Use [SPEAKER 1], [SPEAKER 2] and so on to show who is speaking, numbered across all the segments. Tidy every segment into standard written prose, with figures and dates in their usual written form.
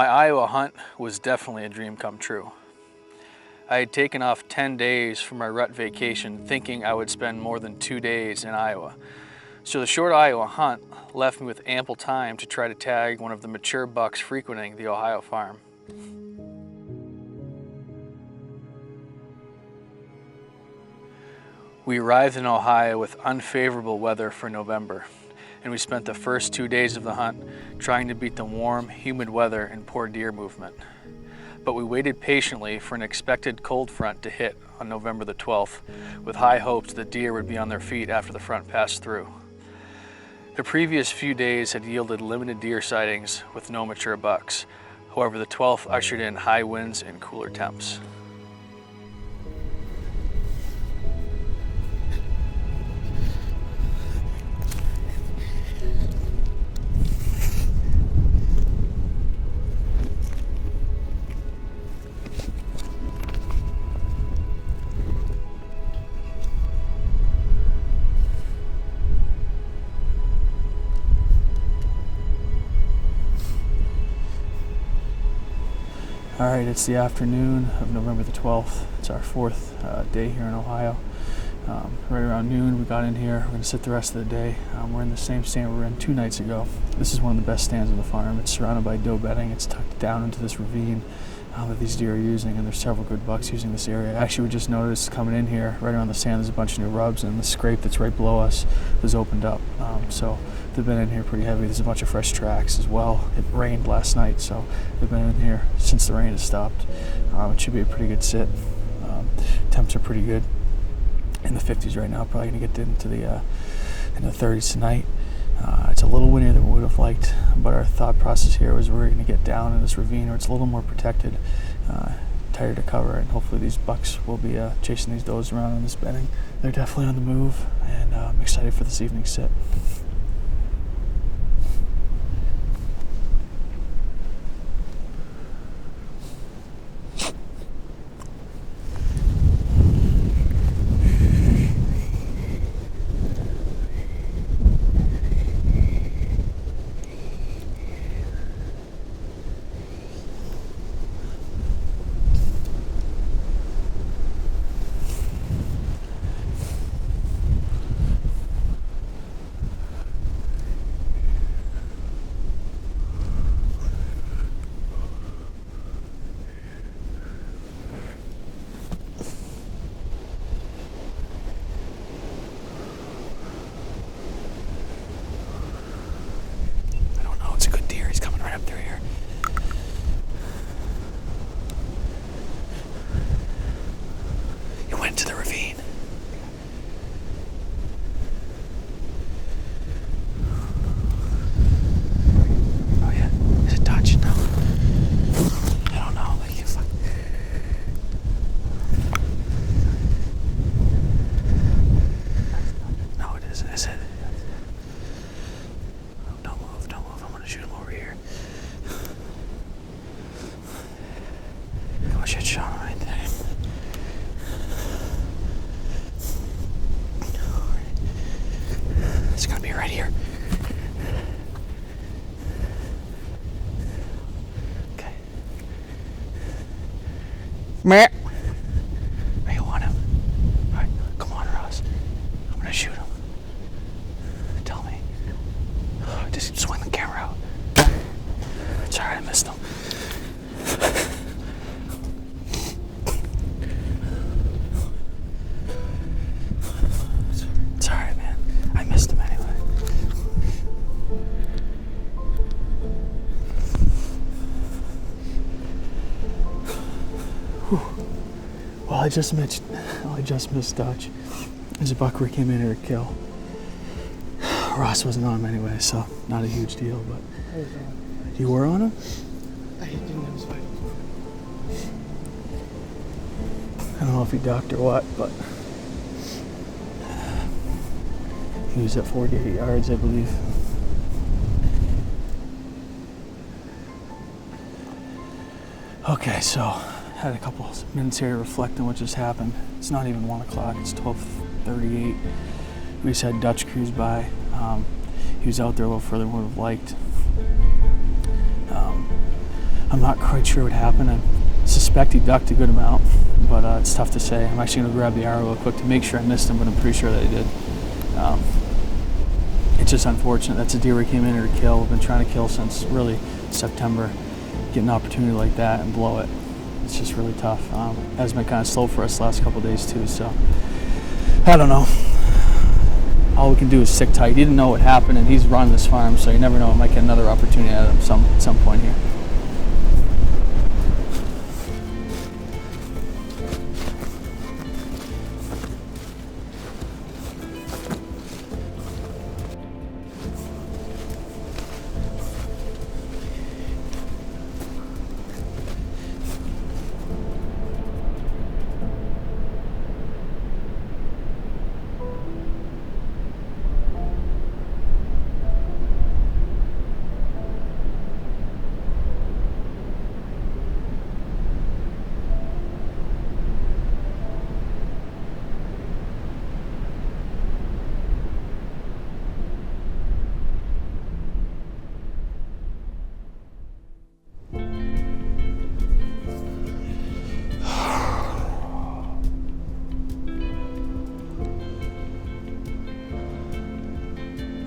[SPEAKER 1] My Iowa hunt was definitely a dream come true. I had taken off 10 days from my rut vacation thinking I would spend more than 2 days in Iowa. So the short Iowa hunt left me with ample time to try to tag one of the mature bucks frequenting the Ohio farm. We arrived in Ohio with unfavorable weather for November, and we spent the first 2 days of the hunt trying to beat the warm, humid weather and poor deer movement. But we waited patiently for an expected cold front to hit on November the 12th, with high hopes that deer would be on their feet after the front passed through. The previous few days had yielded limited deer sightings with no mature bucks. However, the 12th ushered in high winds and cooler temps. All right, it's the afternoon of November the 12th. It's our fourth day here in Ohio. Right around noon, we got in here. We're gonna sit the rest of the day. We're in the same stand we were in 2 nights ago. This is one of the best stands on the farm. It's surrounded by doe bedding. It's tucked down into this ravine that these deer are using, and there's several good bucks using this area. Actually, we just noticed coming in here, right around the stand, there's a bunch of new rubs, and the scrape that's right below us was opened up. So they've been in here pretty heavy. There's a bunch of fresh tracks as well. It rained last night, so they've been in here since the rain has stopped. It should be a pretty good sit. Temps are pretty good, in the 50s right now. Probably gonna get into the 30s tonight. It's a little windier than we would have liked, but our thought process here was we're gonna get down in this ravine where it's a little more protected, tighter to cover, and hopefully these bucks will be chasing these does around in this bedding. They're definitely on the move, and I'm excited for this evening's sit. It's gonna be right here. Okay. Meh. You want him? All right, come on, Ross. I'm gonna shoot him. Tell me. Just swing the camera out. It's all right, I missed him. It's all right, man. I missed him anyway. Well, I just missed Dutch. There's a buck we came in here to kill. Ross wasn't on him anyway, so not a huge deal, but...
[SPEAKER 2] I was on.
[SPEAKER 1] You were on him?
[SPEAKER 2] I didn't have his fight.
[SPEAKER 1] I don't know if he ducked or what, but... He was at 48 yards, I believe. Okay, so had a couple minutes here to reflect on what just happened. It's not even 1 o'clock, it's 12:38. We just had Dutch cruise by. He was out there a little further than we would have liked. I'm not quite sure what happened. I suspect he ducked a good amount, but it's tough to say. I'm actually going to grab the arrow real quick to make sure I missed him, but I'm pretty sure that he did. It's just unfortunate. That's a deer we came in here to kill. We've been trying to kill since really September. Get an opportunity like that and blow it. It's just really tough. Has been kind of slow for us the last couple of days too, so I don't know. All we can do is stick tight. He didn't know what happened, and he's running this farm, so you never know. I might get another opportunity at him some point here.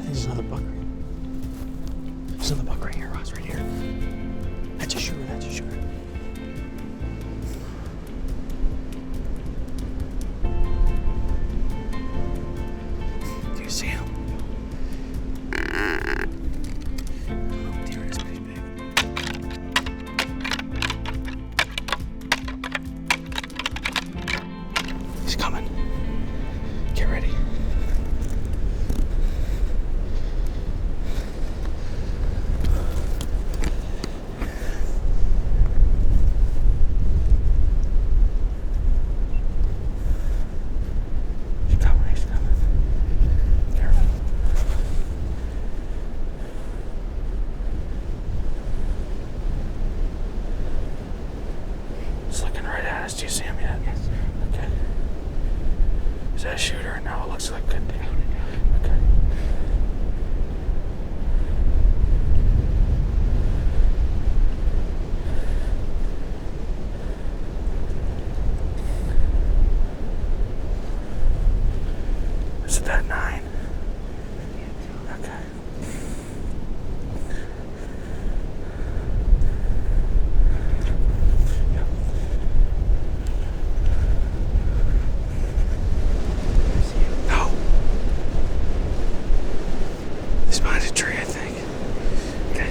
[SPEAKER 1] There's another buck. There's another buck right here, Ross, right here. That's a shooter, that's a shooter. Do you see him? Oh, deer is pretty big. He's coming. Get ready. Do you see him yet?
[SPEAKER 2] Yes, sir.
[SPEAKER 1] Okay. Is that a shooter? No, it looks like good deer. Okay. Is it that 9? Okay. He's behind a tree, I think. Okay. I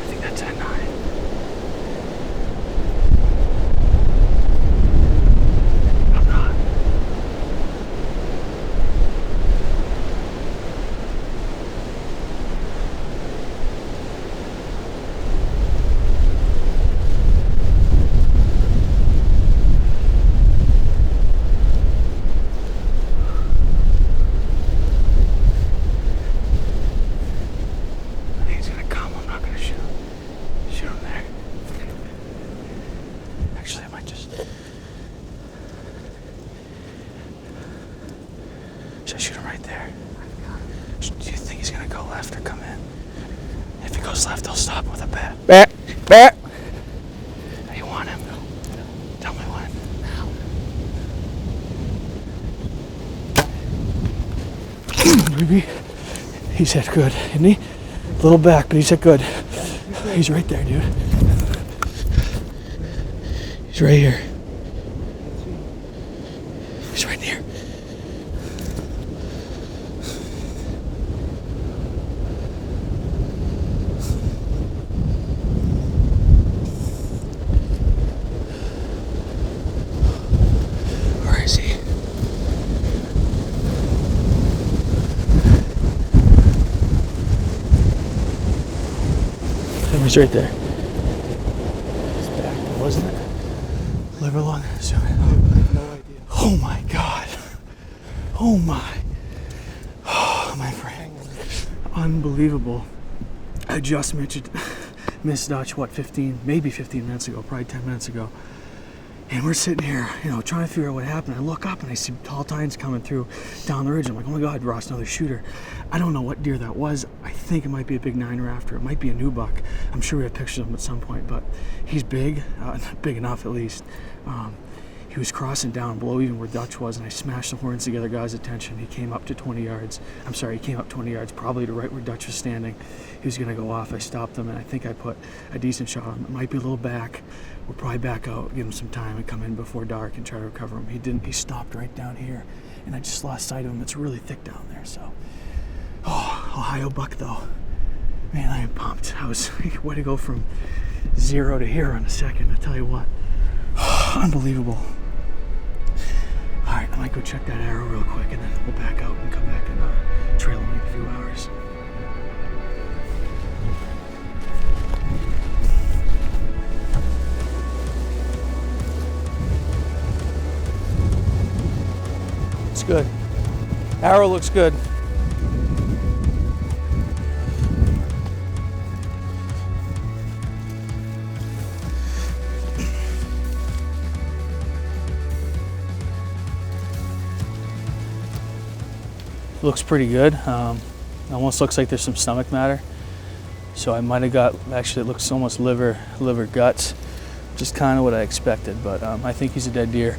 [SPEAKER 1] think that's at 9. I'm not. Actually, I might just... Should I shoot him right there? Do you think he's gonna go left or come in? If he goes left, I'll stop him with a bat.
[SPEAKER 2] Bat! Bat!
[SPEAKER 1] You want him? Tell me when. Maybe. He's hit good, isn't he? A little back, but he's hit good. He's right there, dude. He's right here. He's right here. Where is he? He's right there. It's back, wasn't it? Liver lung. Zoom in.
[SPEAKER 2] I have no idea.
[SPEAKER 1] Oh my God. Oh my. Oh, my friend. Unbelievable. I just missed Dutch, what, 15, maybe 15 minutes ago, probably 10 minutes ago. And we're sitting here, you know, trying to figure out what happened. I look up and I see tall tines coming through down the ridge. I'm like, oh my God, Ross, another shooter. I don't know what deer that was. I think it might be a big 9 rafter. It might be a new buck. I'm sure we have pictures of him at some point, but he's big, big enough at least. He was crossing down below even where Dutch was, and I smashed the horns to get the guy's attention. He came up to 20 yards. I'm sorry, he came up 20 yards, probably to right where Dutch was standing. He was gonna go off. I stopped him, and I think I put a decent shot on him. It might be a little back. We'll probably back out, give him some time, and come in before dark and try to recover him. He didn't. He stopped right down here, and I just lost sight of him. It's really thick down there, so. Oh, Ohio buck though. Man, I am pumped. I was way to go from 0 to here in a second. I tell you what, unbelievable. All right, I might go check that arrow real quick, and then we'll back out and come back and trail him in a few hours. It's good. Arrow looks good. Looks pretty good. Almost looks like there's some stomach matter. So I might have got, actually it looks almost liver guts, just kind of what I expected, but I think he's a dead deer.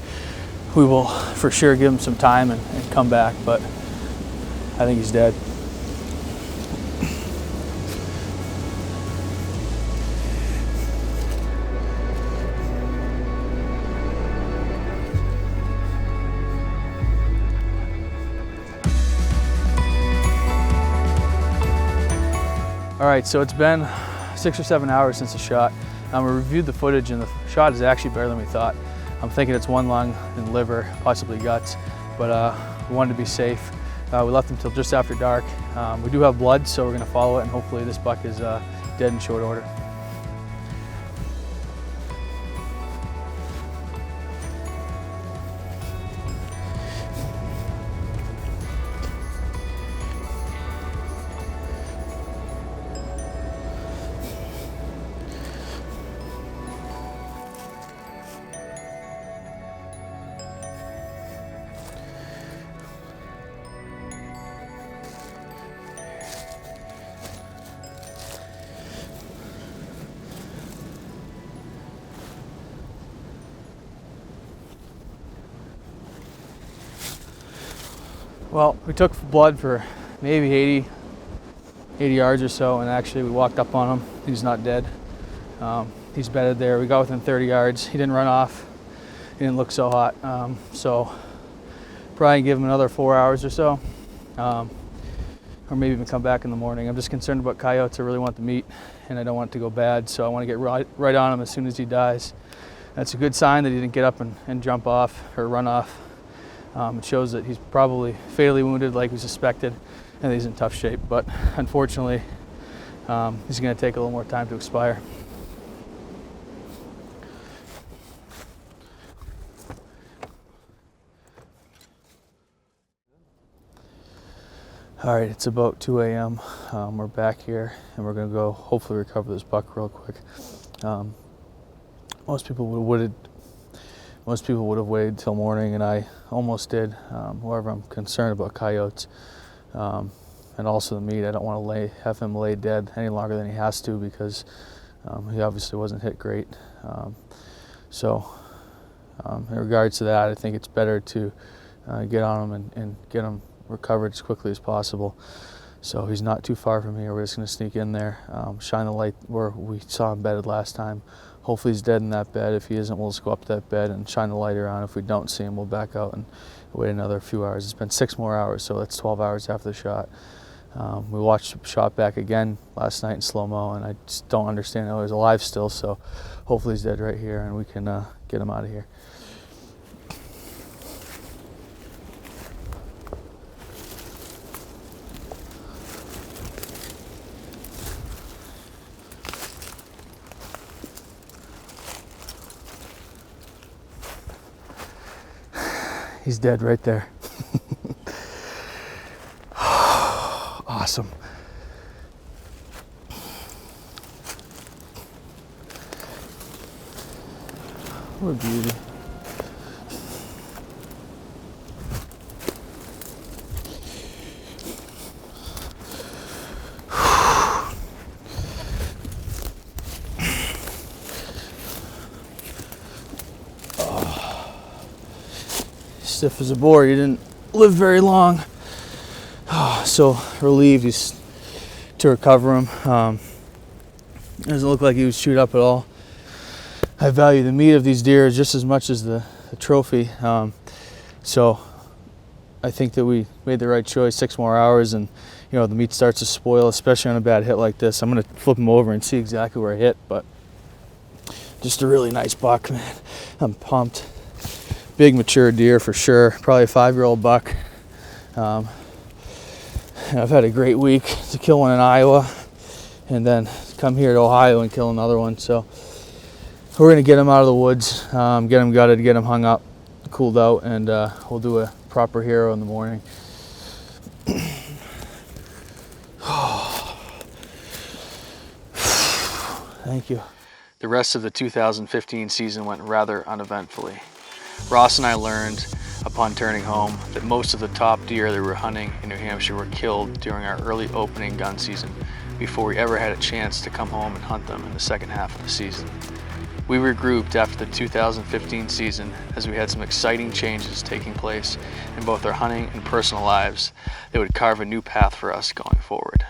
[SPEAKER 1] We will for sure give him some time and come back, but I think he's dead. All right, so it's been 6 or 7 hours since the shot. We reviewed the footage and the shot is actually better than we thought. I'm thinking it's one lung and liver, possibly guts, but we wanted to be safe. We left him till just after dark. We do have blood, so we're gonna follow it, and hopefully this buck is dead in short order. Well, we took blood for maybe 80 yards or so, and actually we walked up on him. He's not dead. He's bedded there. We got within 30 yards. He didn't run off. He didn't look so hot. So probably give him another 4 hours or so, or maybe even come back in the morning. I'm just concerned about coyotes. I really want the meat, and I don't want it to go bad, so I want to get right on him as soon as he dies. That's a good sign that he didn't get up and jump off or run off. It shows that he's probably fatally wounded like we suspected, and he's in tough shape, but unfortunately he's going to take a little more time to expire. All right, it's about 2 a.m. We're back here, and we're going to go hopefully recover this buck real quick. Most people would have waited till morning, and I almost did. However, I'm concerned about coyotes and also the meat. I don't want to have him lay dead any longer than he has to, because he obviously wasn't hit great. So in regards to that, I think it's better to get on him and get him recovered as quickly as possible. So he's not too far from here. We're just going to sneak in there, shine the light where we saw him bedded last time. Hopefully he's dead in that bed. If he isn't, we'll just go up to that bed and shine the light around. If we don't see him, we'll back out and wait another few hours. It's been 6 more hours, so that's 12 hours after the shot. We watched the shot back again last night in slow-mo, and I just don't understand how he's alive still, so hopefully he's dead right here, and we can get him out of here. He's dead right there. Awesome. What a beauty. stiff as a board. He didn't live very long. So relieved to recover him. Doesn't look like he was chewed up at all. I value the meat of these deer just as much as the trophy. So I think that we made the right choice. 6 more hours and the meat starts to spoil, especially on a bad hit like this. I'm gonna flip him over and see exactly where I hit, but just a really nice buck, man. I'm pumped. Big mature deer for sure. Probably a 5-year-old buck. I've had a great week to kill one in Iowa and then come here to Ohio and kill another one. So we're gonna get him out of the woods, get him gutted, get him hung up, cooled out, and we'll do a proper hero in the morning. Thank you. The rest of the 2015 season went rather uneventfully. Ross and I learned upon turning home that most of the top deer that we were hunting in New Hampshire were killed during our early opening gun season before we ever had a chance to come home and hunt them in the second half of the season. We regrouped after the 2015 season as we had some exciting changes taking place in both our hunting and personal lives that would carve a new path for us going forward.